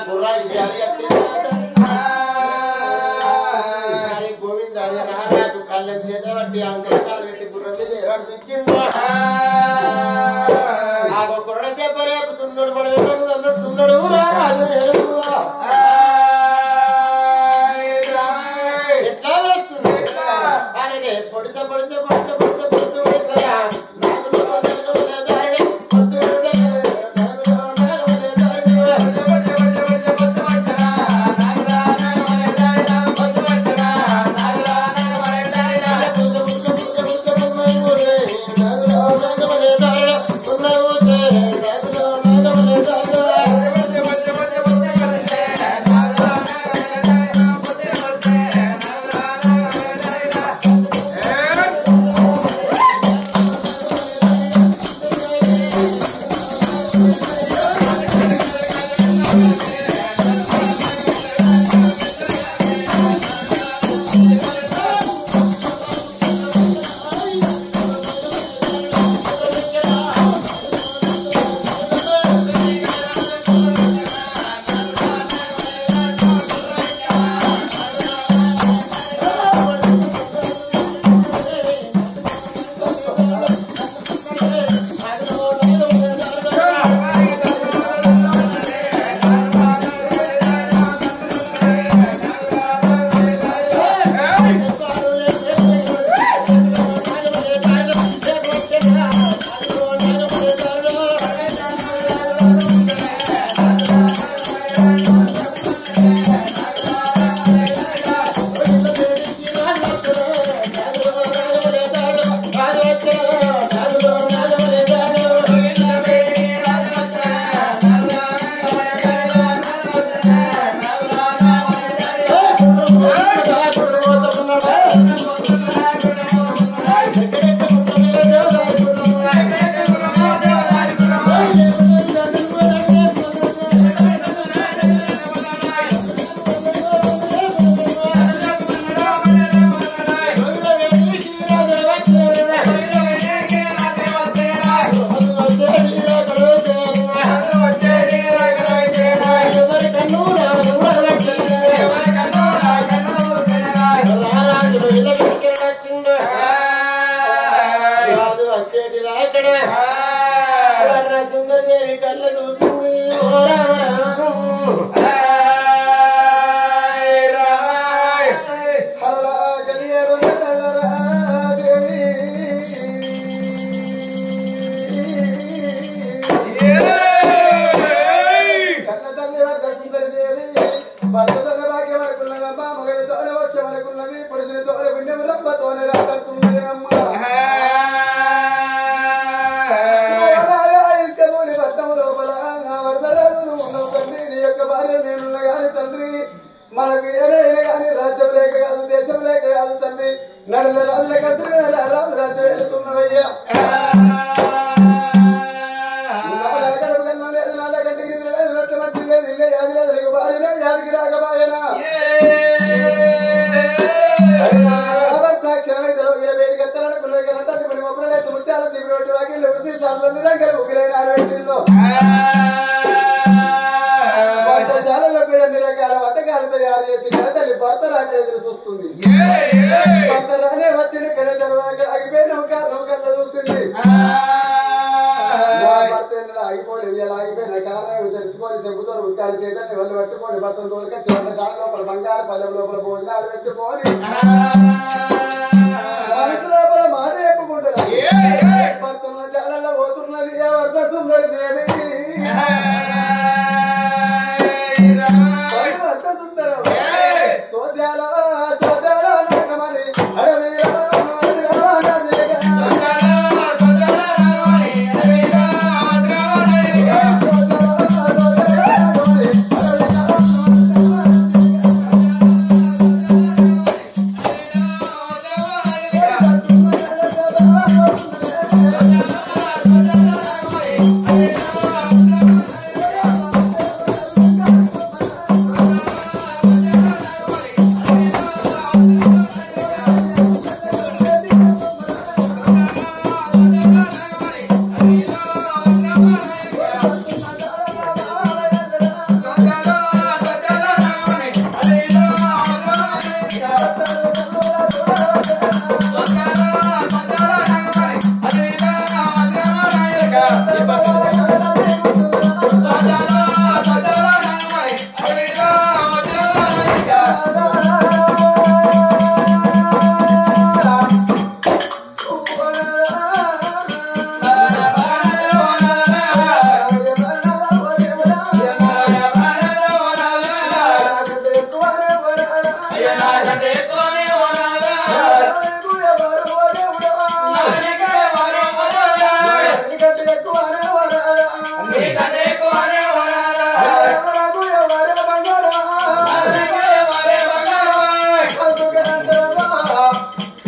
గుర్రానికి జాలి కట్టి గోవిందాన్ని రారాజు కళ్ళెం చేత బట్టి అంకలకాలు పెట్టి గుర్రం దిక్కిండు ఆగో గుర్ర దెబ్బ రేపుతున్నాడు మన అన్నట్టున్నాడు రారాజు ఎట్లా వేస్తున్నాడు అరే పొడిచ పొడిచ పొడిచ పొడిచ పొడిచ పొడిచరా సుందరదేవి కళ్ళ చూసింది కళ్ళ తల్లి వర్గ సుందరదేవి భర్తతోనే భాగ్యం అనుకున్నదమ్మా మగనితోనే వచ్చం అనుకున్నది పురుషునితోనే పుణ్యం రమ్మతోనే రాదనుకున్నది అమ్మ మనకు ఏదైనా కానీ రాజ్యం లేక కాదు దేశం లేక కాదు తండ్రి నడుల రాజుల కస్త్రి రాజు రాజ్యం వెళుతున్నదయ్యా లేదు నాన్న గంటికి మంచి లేదు ఇల్లే యాది లేదు నీకు భార్యనా యాదికి రాకబాయనా క్షణమైతే ఇలా వేడికి ఎత్తాలనుకున్నది కన్నా తల్లి పని మొక్కలు వేసి ముత్యాల తిరిగి రోడ్డు వాకిళ్ళు వృత్తి సార్లు దగ్గర ముగ్గులైన ఆడవేసిందో పాఠశాలలకు ఎన్ని రకాల వంటకాలు తయారు చేసి తల్లి భర్త రాకడే చూస్తుంది భర్త రానే వచ్చింది ఇక్కడ తర్వాత ఆగిపోయి నౌకర్లో చూస్తుంది భర్త ఆగిపోలేదు ఇలా ఆగిపోయిన కారణం తెలుసుకొని చెంపుతో ఉత్కాల చేతని వాళ్ళు పట్టుకొని భర్తను తోలుక చివరిశాల లోపల బంగారు పల్లెం లోపల భోజనాలు పెట్టుకొని మనసు లోపల మాట చెప్పుకుంటున్నారు భర్తల జాలలో పోతున్నది భర్త సుందరి దేవి సోద్యాల సోద్యాల నాగమని అడవిలో Hey!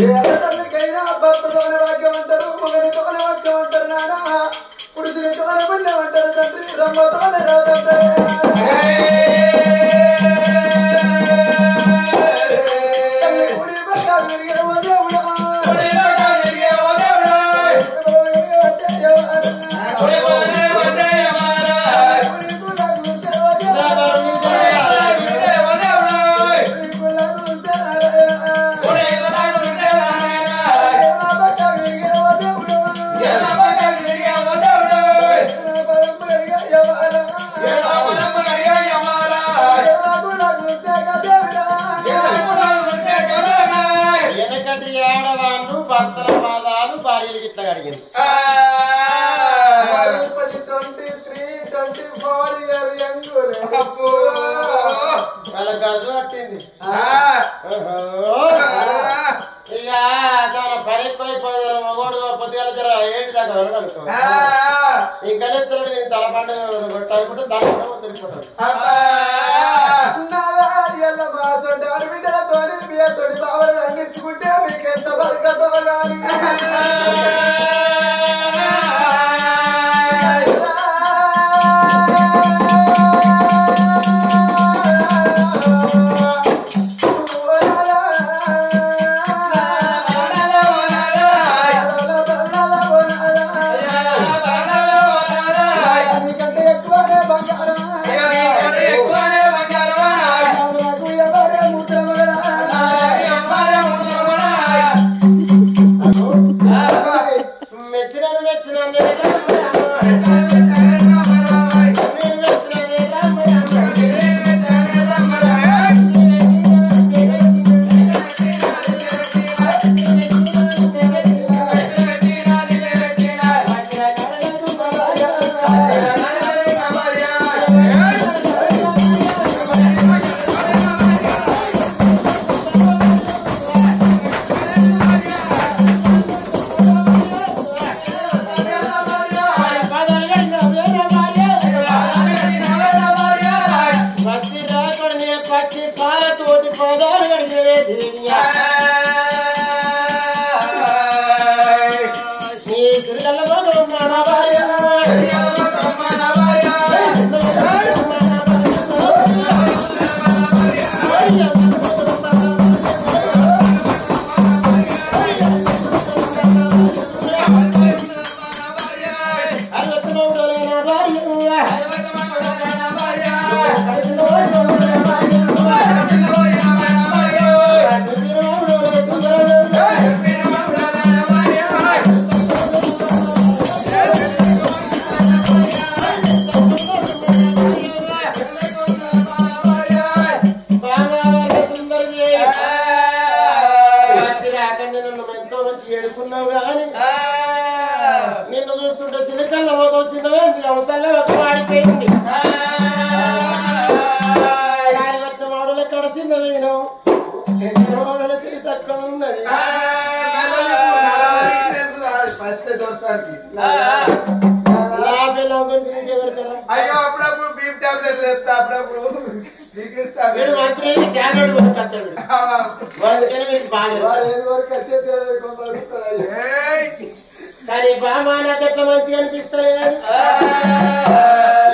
తల్లికైనా భర్తతోనే వాక్యం అంటారు మొగనితోనే వాక్యం అంటారు నానా పురుషునితోనే పుణ్యం అంటారు తండ్రి బ్రహ్మతోనే రాదంటారు వాళ్ళకి అర్థం పట్టింది ఇక పని ఎక్కువైపోయింది మగోడు పొద్దుగాల జర ఏంటి దాకా వెళ్ళడానికి ఇంకా లేదు తల పండుగ కొట్టాలనుకుంటే దాని తిరిగిపోతాడు అందించుకుంటే మీకు ఎంత బరకతో కానీ నిన్ను చూస్తుంటే చిన్నకల్లో ఒక చిన్నవే అవసరంలో ఒక వాడిపోయింది గాలి పట్టిన వాడులు ఎక్కడ చిన్నవేను వాడులకి తక్కువ ఉన్నది నా పిల్లల గురించి నీకెవరు కదా అయ్యో అప్పుడప్పుడు బీప్ టాబ్లెట్ తెస్తా అప్పుడప్పుడు టాబ్లెట్ కొనుక్కొస్తాడు బాగా కానీ బామా నాకు ఎట్లా మంచిగా అనిపిస్తుంది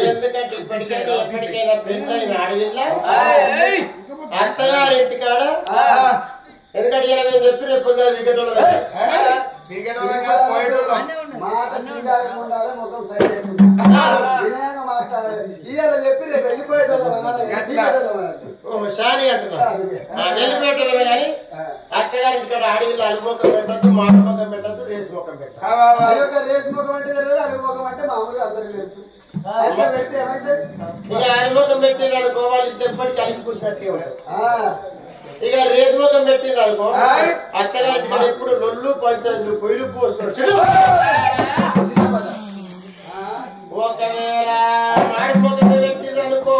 ఎందుకంటే ఎప్పటికైనా పెళ్ళైన ఆడవిల్ల అత్తగారి ఇంటికాడ ఎందుకంటే ఇలా మేము చెప్పి రేపు మాట సింగారం ఉండాలి మొత్తం సైడ్ వినయంగా మాట్లాడాలి ఇవాళ చెప్పి రేపు వెళ్ళిపోయేటోళ్ళం షాని అంటున్నా వెళ్ళిపోయేటోళ్ళమే కానీ అత్తగారి ఇంటికాడ ఆడవిల్ల అలుముఖం పెట్టద్దు మాట ముఖం పెట్టద్దు రేసు ముఖం పెట్టదు రేసు ముఖం అంటే తెలియదు అలుముఖం అంటే మామూలుగా అందరికి తెలుసు ఇక అలుముఖం పెట్టింది అనుకో వాళ్ళు ఎప్పటికీ అలిగి కూర్చున్నట్టే ఉంటారు ఇక రేసు ముఖం పెట్టింది అనుకో అత్తగారి ఎప్పుడు లొల్లు పంచలు పొయ్యిలు పోస్తున్నాడు ఒకవేళ మాడిపోతుంది పెట్టింది అనుకో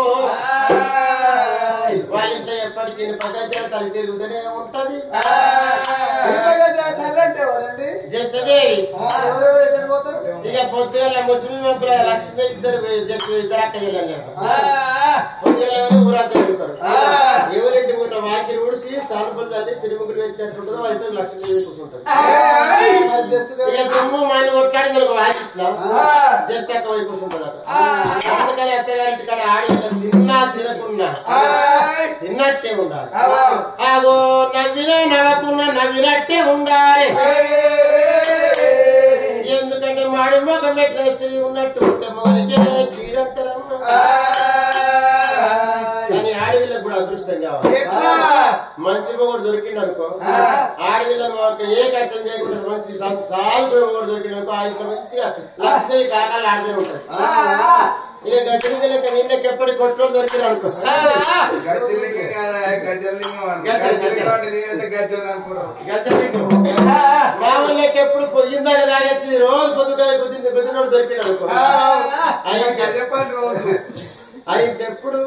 వాళ్ళింట్లో ఎప్పటికీ ప్రపంచం తల్లి తిరుగుతూనే ఉంటది జ్యేష్ఠదేవి ఇక పొద్దుగల ముస్లిం లక్ష్మీదేవి ఇద్దరు అక్క చెల్లెలు పొద్దుగల ఊరంతా తిరుగుతారు ఎవరింటి ఉన్న వాకిలు ఊడిసి సానుకూలు తల్లి సిరిముగ్గులు పెట్టినట్టుంటుందో అయితే లక్ష్మీ కూర్చుంటది జస్ట్ ఇక దుమ్ము మైండ్ కొట్టాడు మనకు వాయిట్లా జస్ట్ అక్క పోయి కూర్చుంటది అందుకని అత్తగారింటి కాడ ఆడి తిన్నా తినకున్నా తిన్నట్టే ఉండాలి అగో నవ్వినా నవ్వకున్నా నవ్వినట్టే ఉండాలి ఎందుకంటే మాడి మొగం పెట్టి ఉన్నట్టు ఉంటే మొగలికే చీరంటారమ్మా కానీ ఆడవిళ్ళకి కూడా అదృష్టం కావాలి మంచి మొగుడు దొరికింది అనుకో ఆడవిళ్ళకి ఏ కష్టం చేయకుండా మంచి సాగు మొగుడు దొరికింది అనుకో ఆ ఇంట్లో మంచిగా లక్ష్మీదేవి కాకాలు ఆడుతూ ఉంటుంది ఇక గజ్జలి లెక్క నిన్నకి ఎప్పటి కొట్టులో దొరికింది అనుకో మామూలుకి ఎప్పుడు పొయ్యిందాక తాగేసి రోజు పొద్దుకాయ గుద్దినోడు దొరికింది అనుకో ఆయన ఎప్పుడు